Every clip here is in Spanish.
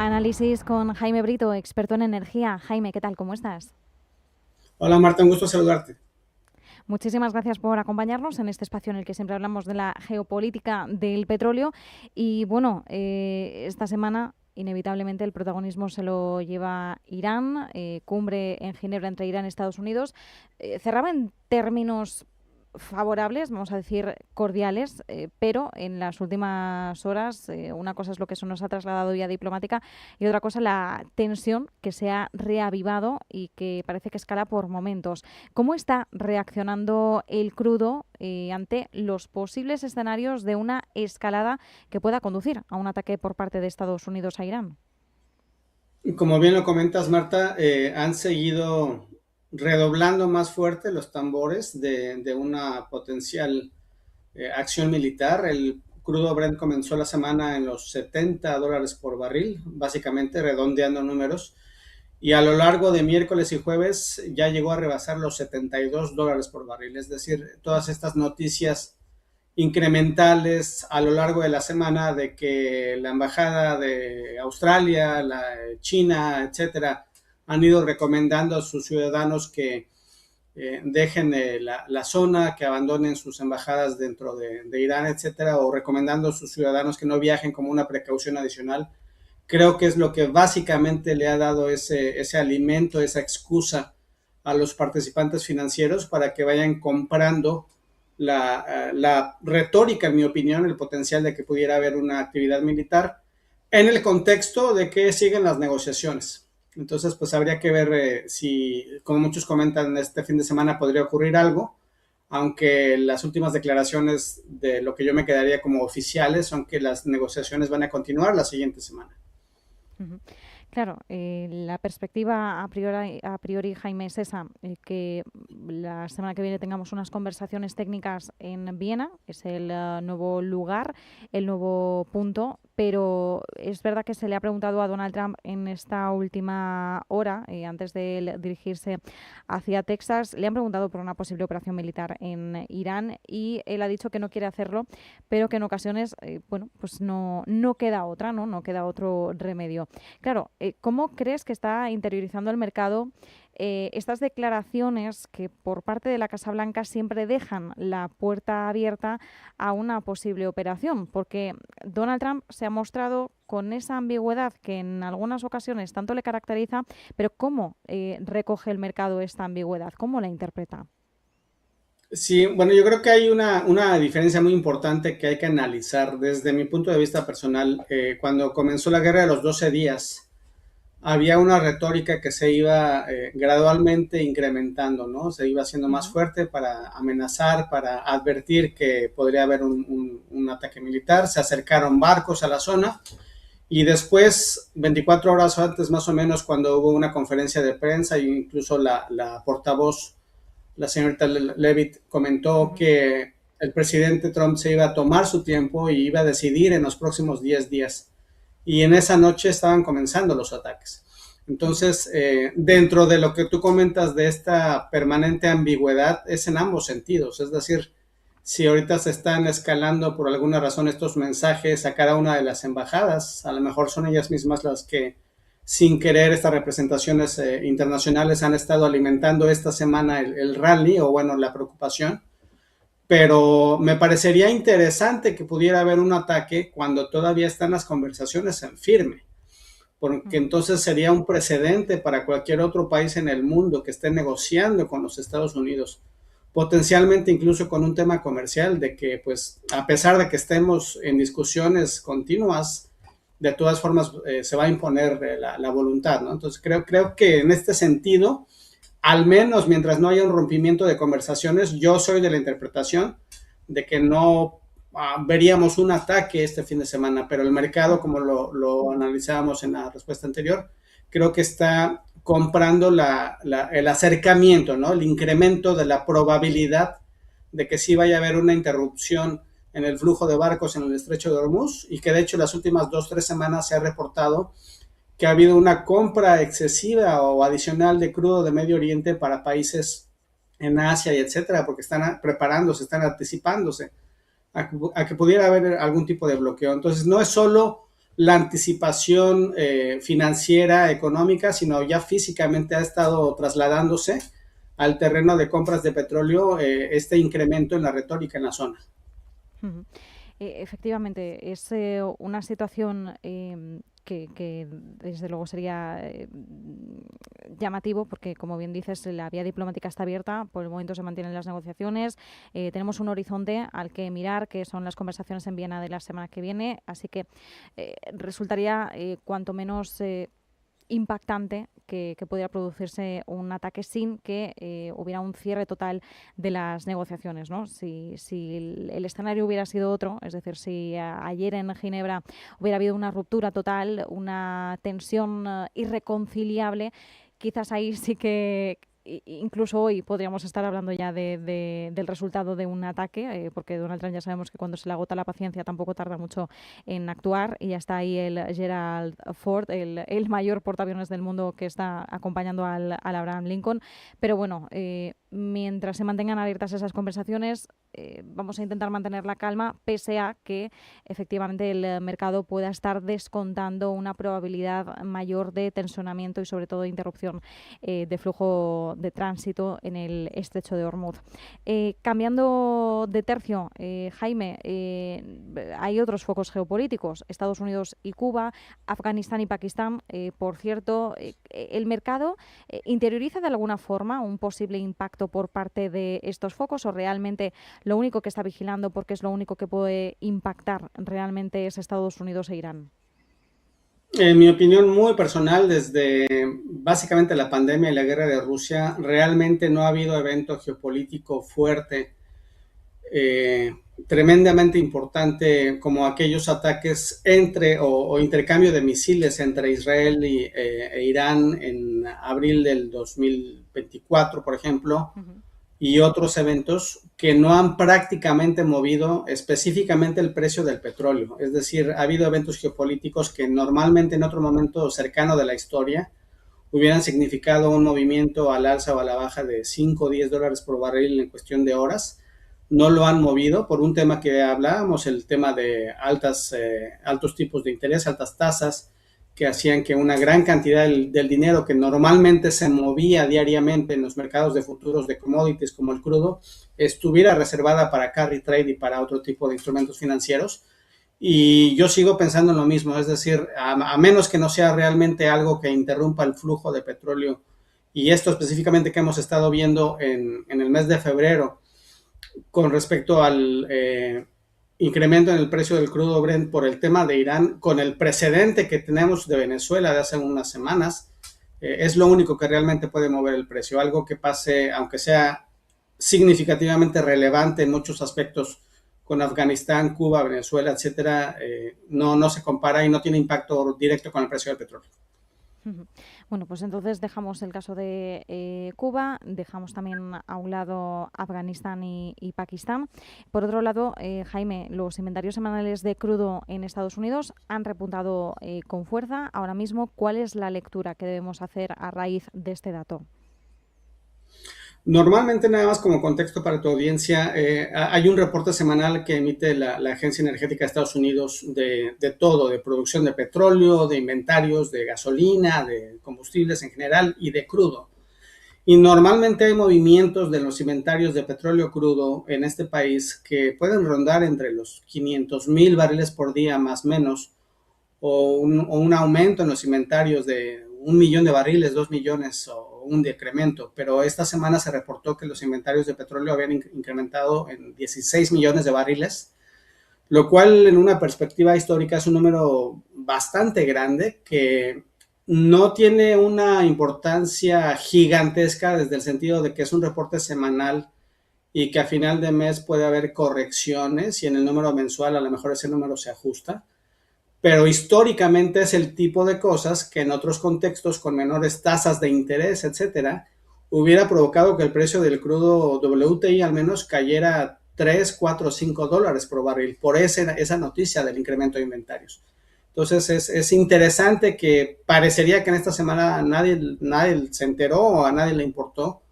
Análisis con Jaime Brito, experto en energía. Jaime, ¿qué tal? ¿Cómo estás? Hola Marta, un gusto saludarte. Muchísimas gracias por acompañarnos en este espacio en el que siempre hablamos de la geopolítica del petróleo. Y bueno, esta semana inevitablemente el protagonismo se lo lleva Irán, cumbre en Ginebra entre Irán y Estados Unidos. Cerraba en términos favorables, vamos a decir cordiales, pero en las últimas horas una cosa es lo que eso nos ha trasladado vía diplomática y otra cosa la tensión que se ha reavivado y que parece que escala por momentos. ¿Cómo está reaccionando el crudo ante los posibles escenarios de una escalada que pueda conducir a un ataque por parte de Estados Unidos a Irán? Como bien lo comentas, Marta, han seguido redoblando más fuerte los tambores de una potencial acción militar. El crudo Brent comenzó la semana en los $70 por barril, básicamente redondeando números, y a lo largo de miércoles y jueves ya llegó a rebasar los $72 por barril. Es decir, todas estas noticias incrementales a lo largo de la semana de que la embajada de Australia, la China, etcétera, han ido recomendando a sus ciudadanos que dejen la zona, que abandonen sus embajadas dentro de Irán, etcétera, o recomendando a sus ciudadanos que no viajen como una precaución adicional. Creo que es lo que básicamente le ha dado ese alimento, esa excusa a los participantes financieros para que vayan comprando la retórica, en mi opinión, el potencial de que pudiera haber una actividad militar en el contexto de que siguen las negociaciones. Entonces, pues habría que ver si, como muchos comentan, este fin de semana podría ocurrir algo, aunque las últimas declaraciones de lo que yo me quedaría como oficiales son que las negociaciones van a continuar la siguiente semana. Ujú. Claro, la perspectiva a priori, Jaime, es esa, que la semana que viene tengamos unas conversaciones técnicas en Viena, es el nuevo lugar, el nuevo punto, pero es verdad que se le ha preguntado a Donald Trump en esta última hora, antes de él dirigirse hacia Texas, le han preguntado por una posible operación militar en Irán y él ha dicho que no quiere hacerlo, pero que en ocasiones, bueno, pues no queda otra, ¿no? No queda otro remedio. Claro, ¿cómo crees que está interiorizando el mercado estas declaraciones que por parte de la Casa Blanca siempre dejan la puerta abierta a una posible operación? Porque Donald Trump se ha mostrado con esa ambigüedad que en algunas ocasiones tanto le caracteriza, pero ¿cómo recoge el mercado esta ambigüedad? ¿Cómo la interpreta? Sí, bueno, yo creo que hay una diferencia muy importante que hay que analizar desde mi punto de vista personal. Cuando comenzó la guerra de los 12 días, había una retórica que se iba gradualmente incrementando, ¿no? Se iba haciendo más Ujú. fuerte para amenazar, para advertir que podría haber un ataque militar. Se acercaron barcos a la zona y después, 24 horas antes más o menos, cuando hubo una conferencia de prensa e incluso la portavoz, la señorita Levitt, comentó Ujú. que el presidente Trump se iba a tomar su tiempo y iba a decidir en los próximos 10 días. Y en esa noche estaban comenzando los ataques. Ujú. Entonces, dentro de lo que tú comentas de esta permanente ambigüedad, es en ambos sentidos. Es decir, si ahorita se están escalando por alguna razón estos mensajes a cada una de las embajadas, a lo mejor son ellas mismas las que, sin querer, estas representaciones internacionales han estado alimentando esta semana el rally o, bueno, la preocupación. Pero me parecería interesante que pudiera haber un ataque cuando todavía están las conversaciones en firme, porque Ujú. entonces sería un precedente para cualquier otro país en el mundo que esté negociando con los Estados Unidos, potencialmente incluso con un tema comercial, de que pues a pesar de que estemos en discusiones continuas, de todas formas se va a imponer la voluntad, ¿no? Entonces creo que en este sentido, al menos mientras no haya un rompimiento de conversaciones, yo soy de la interpretación de que no veríamos un ataque este fin de semana, pero el mercado, Ujú. como lo analizábamos en la respuesta anterior, creo que está comprando el acercamiento, ¿no? El incremento de la probabilidad de que sí vaya a haber una interrupción en el flujo de barcos en el estrecho de Hormuz y que de hecho las últimas 2 o 3 semanas se ha reportado que ha habido una compra excesiva o adicional de crudo de Medio Oriente para países en Asia y etcétera, porque están preparándose, están anticipándose a que pudiera haber algún tipo de bloqueo. Entonces, no es solo la anticipación financiera, económica, sino ya físicamente ha estado trasladándose al terreno de compras de petróleo este incremento en la retórica en la zona. Ujú. Efectivamente, es una situación que desde luego sería llamativo porque, como bien dices, la vía diplomática está abierta, por el momento se mantienen las negociaciones, tenemos un horizonte al que mirar, que son las conversaciones en Viena de la semana que viene, así que resultaría cuanto menos impactante que pudiera producirse un ataque sin que hubiera un cierre total de las negociaciones, ¿no? Si el escenario hubiera sido otro, es decir, si ayer en Ginebra hubiera habido una ruptura total, una tensión irreconciliable, quizás ahí sí que incluso hoy podríamos estar hablando ya del resultado de un ataque, porque Donald Trump ya sabemos que cuando se le agota la paciencia tampoco tarda mucho en actuar, y ya está ahí el Gerald Ford, el mayor portaaviones del mundo, que está acompañando al Abraham Lincoln. Pero bueno, mientras se mantengan abiertas esas conversaciones, vamos a intentar mantener la calma, pese a que efectivamente el mercado pueda estar descontando una probabilidad mayor de tensionamiento y sobre todo de interrupción de flujo de tránsito en el estrecho de Hormuz. Cambiando de tercio, Jaime, hay otros focos geopolíticos, Estados Unidos y Cuba, Afganistán y Pakistán. Por cierto, ¿el mercado interioriza de alguna forma un posible impacto por parte de estos focos, o realmente lo único que está vigilando, porque es lo único que puede impactar realmente, es Estados Unidos e Irán? En mi opinión muy personal, desde básicamente la pandemia y la guerra de Rusia, realmente no ha habido evento geopolítico fuerte, eh, tremendamente importante como aquellos ataques o intercambio de misiles entre Israel e Irán en abril del 2024, por ejemplo, y otros eventos que no han prácticamente movido específicamente el precio del petróleo. Es decir, ha habido eventos geopolíticos que normalmente en otro momento cercano de la historia hubieran significado un movimiento al alza o a la baja de 5 o 10 dólares por barril en cuestión de horas. No lo han movido por un tema que hablábamos, el tema de altos tipos de interés, altas tasas, que hacían que una gran cantidad del dinero que normalmente se movía diariamente en los mercados de futuros de commodities como el crudo, estuviera reservada para carry trade y para otro tipo de instrumentos financieros. Y yo sigo pensando en lo mismo, es decir, a menos que no sea realmente algo que interrumpa el flujo de petróleo, y esto específicamente que hemos estado viendo en el mes de febrero con respecto al incremento en el precio del crudo Brent por el tema de Irán, con el precedente que tenemos de Venezuela de hace unas semanas, es lo único que realmente puede mover el precio, algo que pase, aunque sea significativamente relevante en muchos aspectos con Afganistán, Cuba, Venezuela, etcétera, no se compara y no tiene impacto directo con el precio del petróleo. Bueno, pues entonces dejamos el caso de Cuba, dejamos también a un lado Afganistán y Pakistán. Por otro lado, Jaime, los inventarios semanales de crudo en Estados Unidos han repuntado con fuerza. Ahora mismo, ¿cuál es la lectura que debemos hacer a raíz de este dato? Normalmente, nada más como contexto para tu audiencia, hay un reporte semanal que emite la Agencia Energética de Estados Unidos de todo, de producción de petróleo, de inventarios, de gasolina, de combustibles en general y de crudo. Y normalmente hay movimientos de los inventarios de petróleo crudo en este país que pueden rondar entre los 500,000 barriles por día más o menos, o un aumento en los inventarios de 1 millón de barriles, 2 millones o un decremento, pero esta semana se reportó que los inventarios de petróleo habían incrementado en 16 millones de barriles, lo cual en una perspectiva histórica es un número bastante grande que no tiene una importancia gigantesca desde el sentido de que es un reporte semanal y que a final de mes puede haber correcciones y en el número mensual a lo mejor ese número se ajusta, pero históricamente es el tipo de cosas que en otros contextos con menores tasas de interés, etcétera, hubiera provocado que el precio del crudo WTI al menos cayera 3, 4, 5 dólares por barril por esa noticia del incremento de inventarios. Entonces es interesante que parecería que en esta semana nadie se enteró o a nadie le importó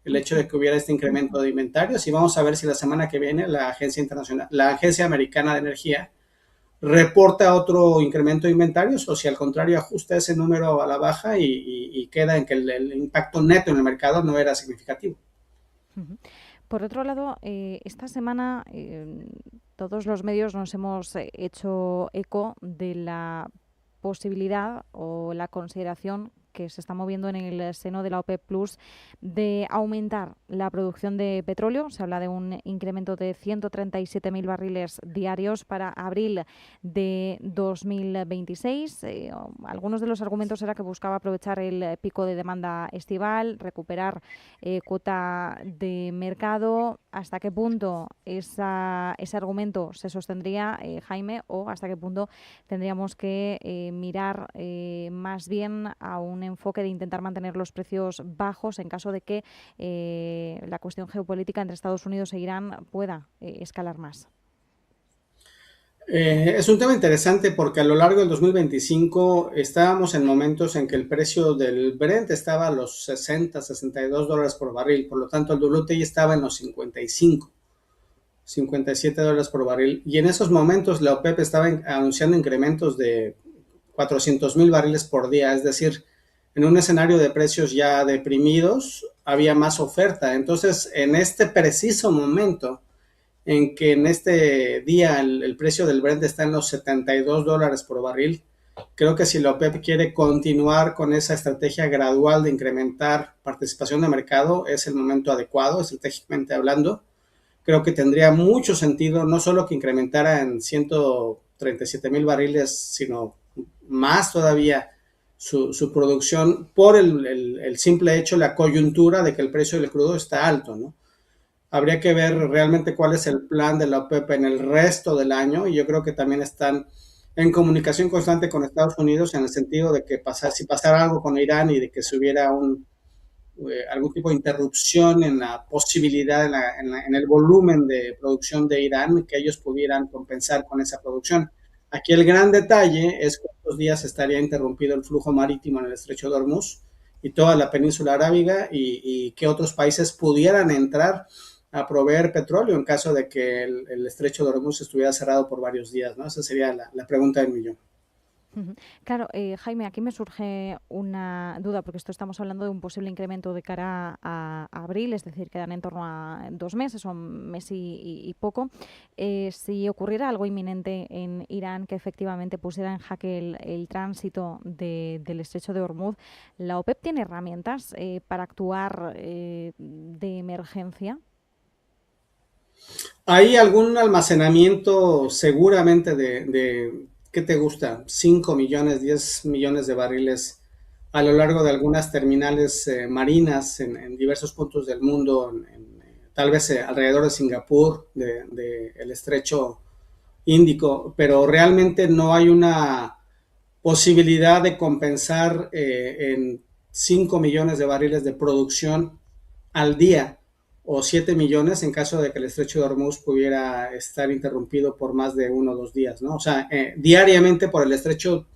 el hecho de que hubiera este incremento de inventarios, y vamos a ver si la semana que viene la Agencia Americana de Energía reporta otro incremento de inventarios o si al contrario ajusta ese número a la baja y queda en que el impacto neto en el mercado no era significativo. Por otro lado, esta semana todos los medios nos hemos hecho eco de la posibilidad o la consideración que se está moviendo en el seno de la OPEP Plus de aumentar la producción de petróleo. Se habla de un incremento de 137.000 barriles diarios para abril de 2026. Algunos de los argumentos era que buscaba aprovechar el pico de demanda estival, recuperar cuota de mercado. ¿Hasta qué punto ese argumento se sostendría, Jaime, o hasta qué punto tendríamos que mirar más bien a un enfoque de intentar mantener los precios bajos en caso de que la cuestión geopolítica entre Estados Unidos e Irán pueda escalar más? Es un tema interesante porque a lo largo del 2025 estábamos en momentos en que el precio del Brent estaba a los 60, $62 por barril, por lo tanto el WTI estaba en los 55, $57 por barril, y en esos momentos la OPEP estaba anunciando incrementos de 400,000 barriles por día, es decir, en un escenario de precios ya deprimidos había más oferta. Entonces, en este preciso momento en que en este día el precio del Brent está en los $72 por barril, creo que si la OPEP quiere continuar con esa estrategia gradual de incrementar participación de mercado, es el momento adecuado, estratégicamente hablando. Creo que tendría mucho sentido no solo que incrementara en 137,000 barriles, sino más todavía su producción por el simple hecho, la coyuntura de que el precio del crudo está alto, ¿no? Habría que ver realmente cuál es el plan de la OPEP en el resto del año y yo creo que también están en comunicación constante con Estados Unidos en el sentido de que si pasara algo con Irán y de que se hubiera algún tipo de interrupción en la posibilidad, en el volumen de producción de Irán, que ellos pudieran compensar con esa producción. Aquí el gran detalle es cuántos días estaría interrumpido el flujo marítimo en el estrecho de Hormuz y toda la península arábiga y qué otros países pudieran entrar a proveer petróleo en caso de que el estrecho de Hormuz estuviera cerrado por varios días, ¿no? Esa sería la pregunta del millón. Claro, Jaime, aquí me surge una duda, porque esto estamos hablando de un posible incremento de cara a abril, es decir, quedan en torno a 2 meses o un mes y poco. Si ocurriera algo inminente en Irán que efectivamente pusiera en jaque el tránsito del estrecho de Hormuz, ¿la OPEP tiene herramientas para actuar de emergencia? ¿Hay algún almacenamiento seguramente ¿qué te gusta? 5 millones, 10 millones de barriles a lo largo de algunas terminales marinas en diversos puntos del mundo, tal vez alrededor de Singapur, el estrecho Índico, pero realmente no hay una posibilidad de compensar en 5 millones de barriles de producción al día o 7 millones en caso de que el estrecho de Hormuz pudiera estar interrumpido por más de 1 o 2 días, ¿no? O sea, diariamente por el estrecho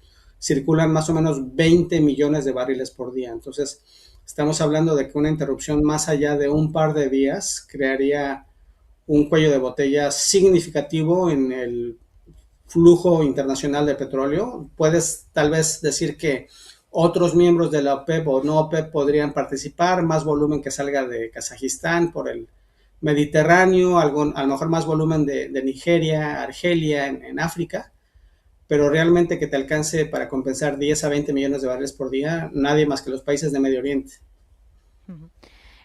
circulan más o menos 20 millones de barriles por día. Entonces, estamos hablando de que una interrupción más allá de un par de días crearía un cuello de botella significativo en el flujo internacional de petróleo. Puedes tal vez decir que otros miembros de la OPEP o no OPEP podrían participar, más volumen que salga de Kazajistán por el Mediterráneo, a lo mejor más volumen de Nigeria, Argelia en África, pero realmente que te alcance para compensar 10 a 20 millones de barriles por día, nadie más que los países de Medio Oriente.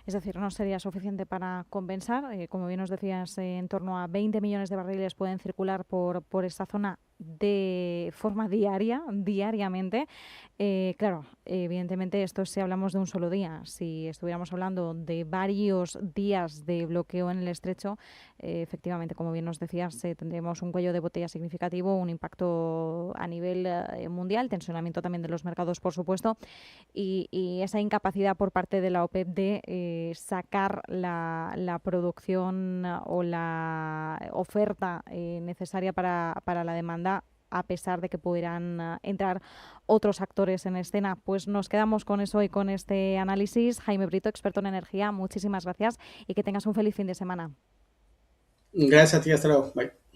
Es decir, no sería suficiente para compensar. Como bien nos decías, en torno a 20 millones de barriles pueden circular por esta zona de forma diariamente. Claro, evidentemente esto si hablamos de un solo día. Si estuviéramos hablando de varios días de bloqueo en el estrecho, efectivamente, como bien nos decías, tendremos un cuello de botella significativo, un impacto a nivel mundial, tensionamiento también de los mercados, por supuesto, y esa incapacidad por parte de la OPEP de sacar la producción o la oferta necesaria para la demanda, a pesar de que pudieran entrar otros actores en escena. Pues nos quedamos con eso y con este análisis. Jaime Brito, experto en energía, muchísimas gracias y que tengas un feliz fin de semana. Gracias a ti, hasta luego. Bye.